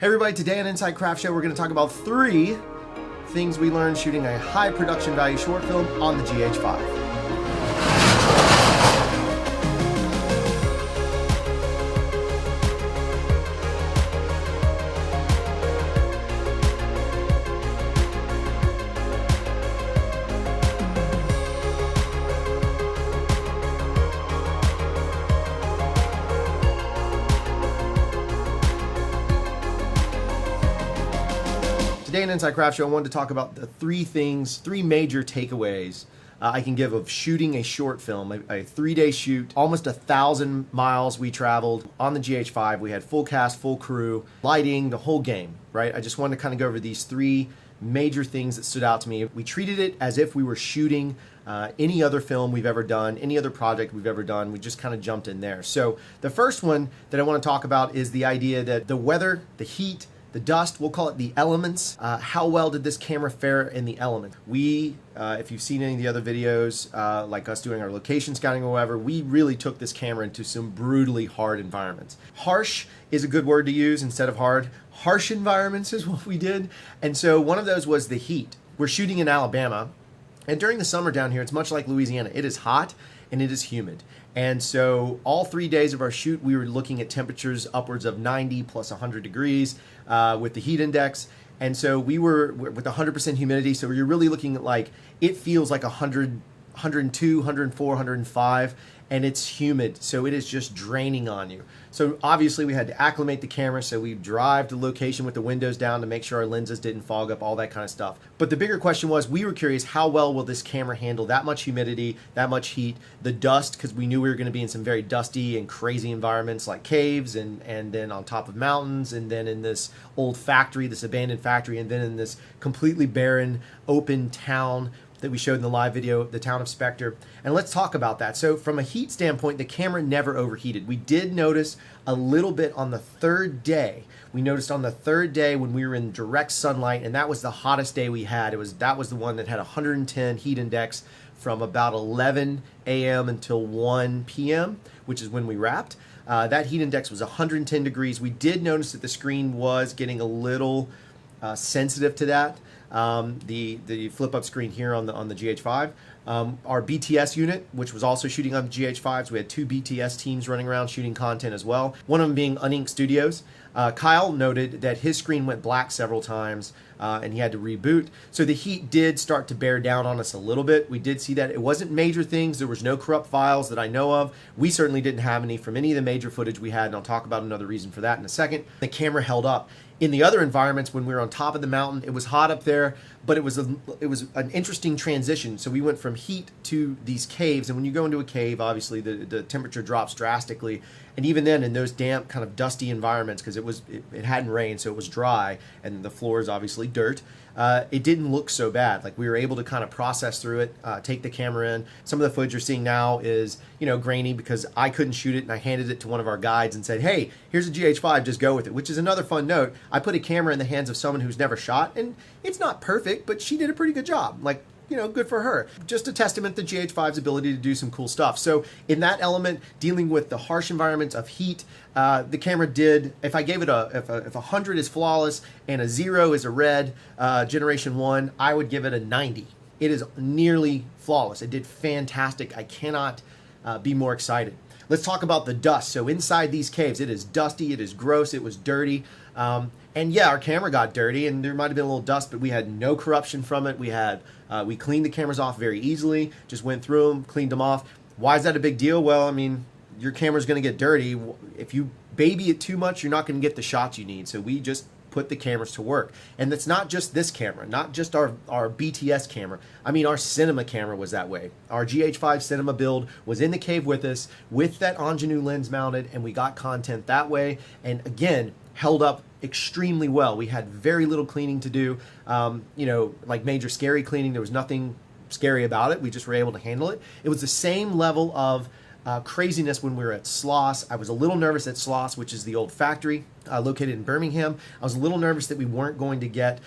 Hey everybody, today on Inside Craft Show we're going to talk about 3 things we learned shooting a high production value short film on the GH5. Today in Inside Craft Show, I wanted to talk about the 3 major takeaways I can give of shooting a short film, a 3-day shoot, almost 1,000 miles we traveled on the GH5. We had full cast, full crew, lighting, the whole game, right? I just wanted to kind of go over these 3 major things that stood out to me. We treated it as if we were shooting any other film we've ever done, any other project we've ever done. We just kind of jumped in there. So the first one that I want to talk about is the idea that the weather, the heat, the dust, we'll call it the elements. How well did this camera fare in the element? We, if you've seen any of the other videos, like us doing our location scouting or whatever, we really took this camera into some brutally hard environments. Harsh is a good word to use instead of hard. Harsh environments is what we did. And so one of those was the heat. We're shooting in Alabama, and during the summer down here, it's much like Louisiana. It is hot and it is humid. And so all 3 days of our shoot, we were looking at temperatures upwards of 90 plus 100 degrees with the heat index. And so we were with 100% humidity. So you're really looking at like, it feels like 100, 102, 104, 105, and it's humid. So it is just draining on you. So obviously we had to acclimate the camera. So we drive to location with the windows down to make sure our lenses didn't fog up, all that kind of stuff. But the bigger question was, we were curious, how well will this camera handle that much humidity, that much heat, the dust, because we knew we were going to be in some very dusty and crazy environments like caves and then on top of mountains, and then in this old factory, this abandoned factory, and then in this completely barren, open town that we showed in the live video, the town of Spectre. And let's talk about that. So from a heat standpoint, the camera never overheated. We did notice a little bit on the 3rd day. We noticed on the 3rd day when we were in direct sunlight, and that was the hottest day we had. That was the one that had 110 heat index from about 11 a.m. until 1 p.m., which is when we wrapped. That heat index was 110 degrees. We did notice that the screen was getting a little sensitive to that. The flip up screen here on the GH5. Our BTS unit, which was also shooting on GH5s, we had 2 BTS teams running around shooting content as well. One of them being Uninked Studios. Kyle noted that his screen went black several times and he had to reboot. So the heat did start to bear down on us a little bit. We did see that. It wasn't major things. There was no corrupt files that I know of. We certainly didn't have any from any of the major footage we had, and I'll talk about another reason for that in a second. The camera held up. In the other environments, when we were on top of the mountain, it was hot up there, but it was an interesting transition. So we went from heat to these caves, and when you go into a cave, obviously the temperature drops drastically. And even then, in those damp, kind of dusty environments, because it hadn't rained, so it was dry, and the floor is obviously dirt, it didn't look so bad. Like, we were able to kind of process through it, take the camera in. Some of the footage you're seeing now is, grainy because I couldn't shoot it, and I handed it to one of our guides and said, hey, here's a GH5, just go with it, which is another fun note. I put a camera in the hands of someone who's never shot, and it's not perfect, but she did a pretty good job. Like, good for her. Just a testament to GH5's ability to do some cool stuff. So in that element, dealing with the harsh environments of heat, the camera did, if I gave it if 100 is flawless and a 0 is a red, generation 1, I would give it a 90. It is nearly flawless. It did fantastic. I cannot be more excited. Let's talk about the dust. So inside these caves, it is dusty, it is gross, it was dirty. And yeah, our camera got dirty and there might have been a little dust, but we had no corruption from it. We cleaned the cameras off very easily, just went through them, cleaned them off. Why is that a big deal? Well, I mean, your camera's going to get dirty. If you baby it too much, you're not going to get the shots you need. So we just put the cameras to work. And it's not just this camera, not just our BTS camera. I mean, our cinema camera was that way. Our GH5 Cinema build was in the cave with us with that ingenue lens mounted, and we got content that way. And again, held up extremely well. We had very little cleaning to do, like major scary cleaning. There was nothing scary about it. We just were able to handle it. It was the same level of craziness when we were at Sloss. I was a little nervous at Sloss, which is the old factory located in Birmingham. I was a little nervous that we weren't going to get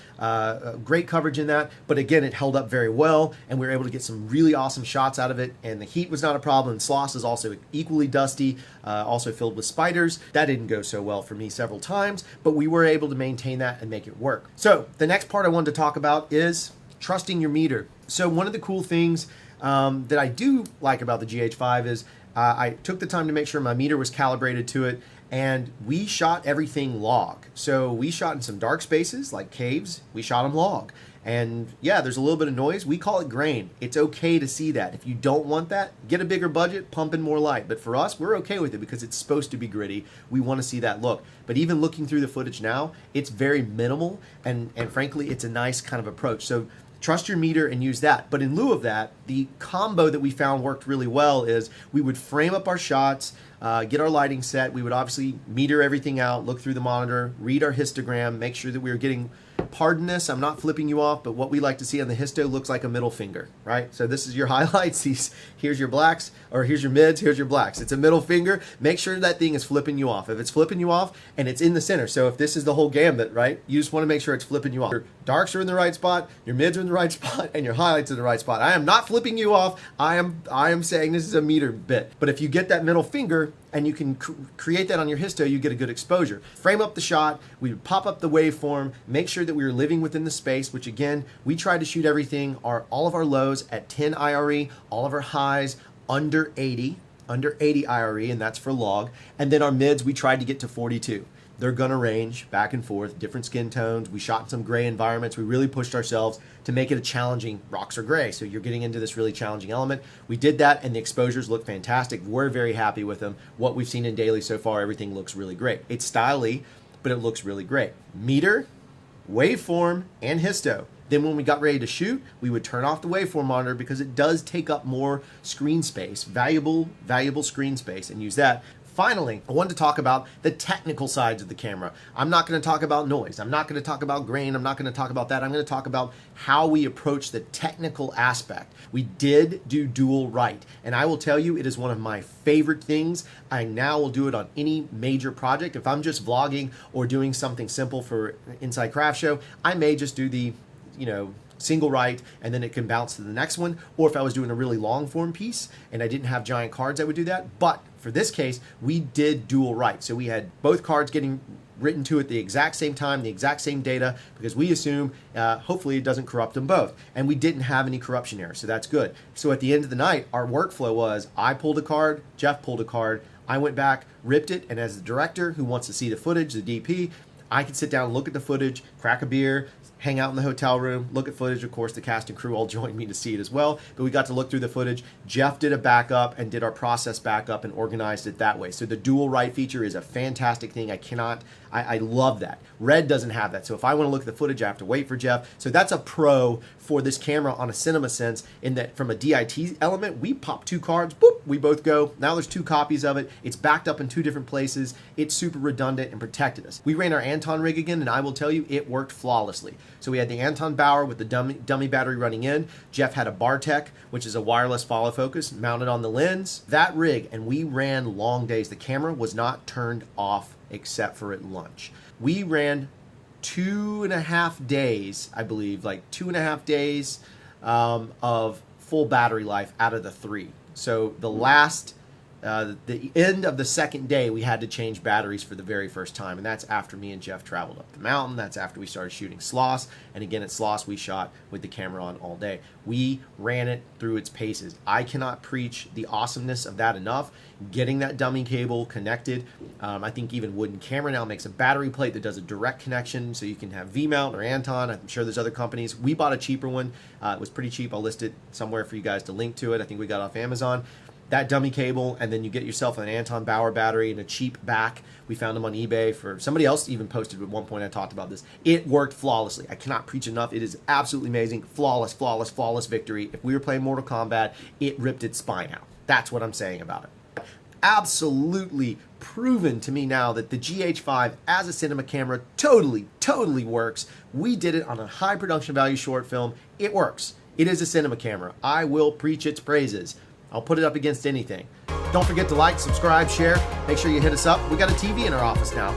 great coverage in that, but again, it held up very well, and we were able to get some really awesome shots out of it, and the heat was not a problem. Sloss is also equally dusty, also filled with spiders. That didn't go so well for me several times, but we were able to maintain that and make it work. So the next part I wanted to talk about is trusting your meter. So one of the cool things that I do like about the GH5 is I took the time to make sure my meter was calibrated to it, and we shot everything log. So we shot in some dark spaces like caves, we shot them log. And yeah, there's a little bit of noise. We call it grain. It's okay to see that. If you don't want that, get a bigger budget, pump in more light. But for us, we're okay with it because it's supposed to be gritty. We want to see that look. But even looking through the footage now, it's very minimal, and frankly, it's a nice kind of approach. So trust your meter and use that. But in lieu of that, the combo that we found worked really well is we would frame up our shots, get our lighting set. We would obviously meter everything out, look through the monitor, read our histogram, make sure that we were getting, pardon this, I'm not flipping you off, but what we like to see on the histo looks like a middle finger, right? So this is your highlights, here's your blacks, or here's your mids, here's your blacks. It's a middle finger. Make sure that thing is flipping you off. If it's flipping you off and it's in the center, so if this is the whole gambit, right, you just want to make sure it's flipping you off. Your darks are in the right spot, your mids are in the right spot, and your highlights are in the right spot. I am not flipping you off. I am saying this is a meter bit. But if you get that middle finger and you can create that on your histo, you get a good exposure. Frame up the shot, we would pop up the waveform, make sure that we were living within the space, which again, we tried to shoot everything, all of our lows at 10 IRE, all of our highs under 80 IRE, and that's for log. And then our mids, we tried to get to 42. They're gonna range back and forth, different skin tones. We shot in some gray environments. We really pushed ourselves to make it a challenging, rocks are gray, so you're getting into this really challenging element. We did that, and the exposures look fantastic. We're very happy with them. What we've seen in daily so far, everything looks really great. It's stylish, but it looks really great. Meter, waveform, and histo. Then when we got ready to shoot, we would turn off the waveform monitor because it does take up more screen space, valuable screen space, and use that. Finally, I wanted to talk about the technical sides of the camera. I'm not going to talk about noise. I'm not going to talk about grain. I'm not going to talk about that. I'm going to talk about how we approach the technical aspect. We did do dual right, and I will tell you it is one of my favorite things. I now will do it on any major project. If I'm just vlogging or doing something simple for Inside Craft Show, I may just do the, single right, and then it can bounce to the next one. Or if I was doing a really long form piece and I didn't have giant cards, I would do that. But for this case, we did dual right. So we had both cards getting written to at the exact same time, the exact same data, because we assume hopefully it doesn't corrupt them both. And we didn't have any corruption errors, so that's good. So at the end of the night, our workflow was I pulled a card, Jeff pulled a card, I went back, ripped it, and as the director who wants to see the footage, the DP, I could sit down, look at the footage, crack a beer, hang out in the hotel room, look at footage. Of course, the cast and crew all joined me to see it as well, but we got to look through the footage. Jeff did a backup and did our process backup and organized it that way. So the dual right feature is a fantastic thing. I love that. Red doesn't have that. So if I want to look at the footage, I have to wait for Jeff. So that's a pro for this camera on a cinema sense, in that from a DIT element, we pop two cards, boop, we both go. Now there's two copies of it. It's backed up in two different places. It's super redundant and protected us. We ran our Anton rig again, and I will tell you, it worked flawlessly. So we had the Anton Bauer with the dummy battery running in. Jeff had a Bartek, which is a wireless follow focus, mounted on the lens. That rig, and we ran long days. The camera was not turned off except for at lunch. We ran 2.5 days, I believe, like 2.5 days of full battery life out of the 3. So the end of the second day, we had to change batteries for the very first time, and that's after me and Jeff traveled up the mountain. That's after we started shooting Sloss, and again at Sloss, we shot with the camera on all day. We ran it through its paces. I cannot preach the awesomeness of that enough. Getting that dummy cable connected, I think even Wooden Camera now makes a battery plate that does a direct connection, so you can have V-mount or Anton. I'm sure there's other companies. We bought a cheaper one. It was pretty cheap. I'll list it somewhere for you guys to link to it. I think we got it off Amazon. That dummy cable, and then you get yourself an Anton Bauer battery and a cheap back. We found them on eBay. For somebody else even posted at one point, I talked about this. It worked flawlessly. I cannot preach enough. It is absolutely amazing. Flawless victory. If we were playing Mortal Kombat, it ripped its spine out. That's what I'm saying about it. Absolutely proven to me now that the GH5 as a cinema camera totally works. We did it on a high production value short film. It works. It is a cinema camera. I will preach its praises. I'll put it up against anything. Don't forget to like, subscribe, share. Make sure you hit us up. We got a TV in our office now.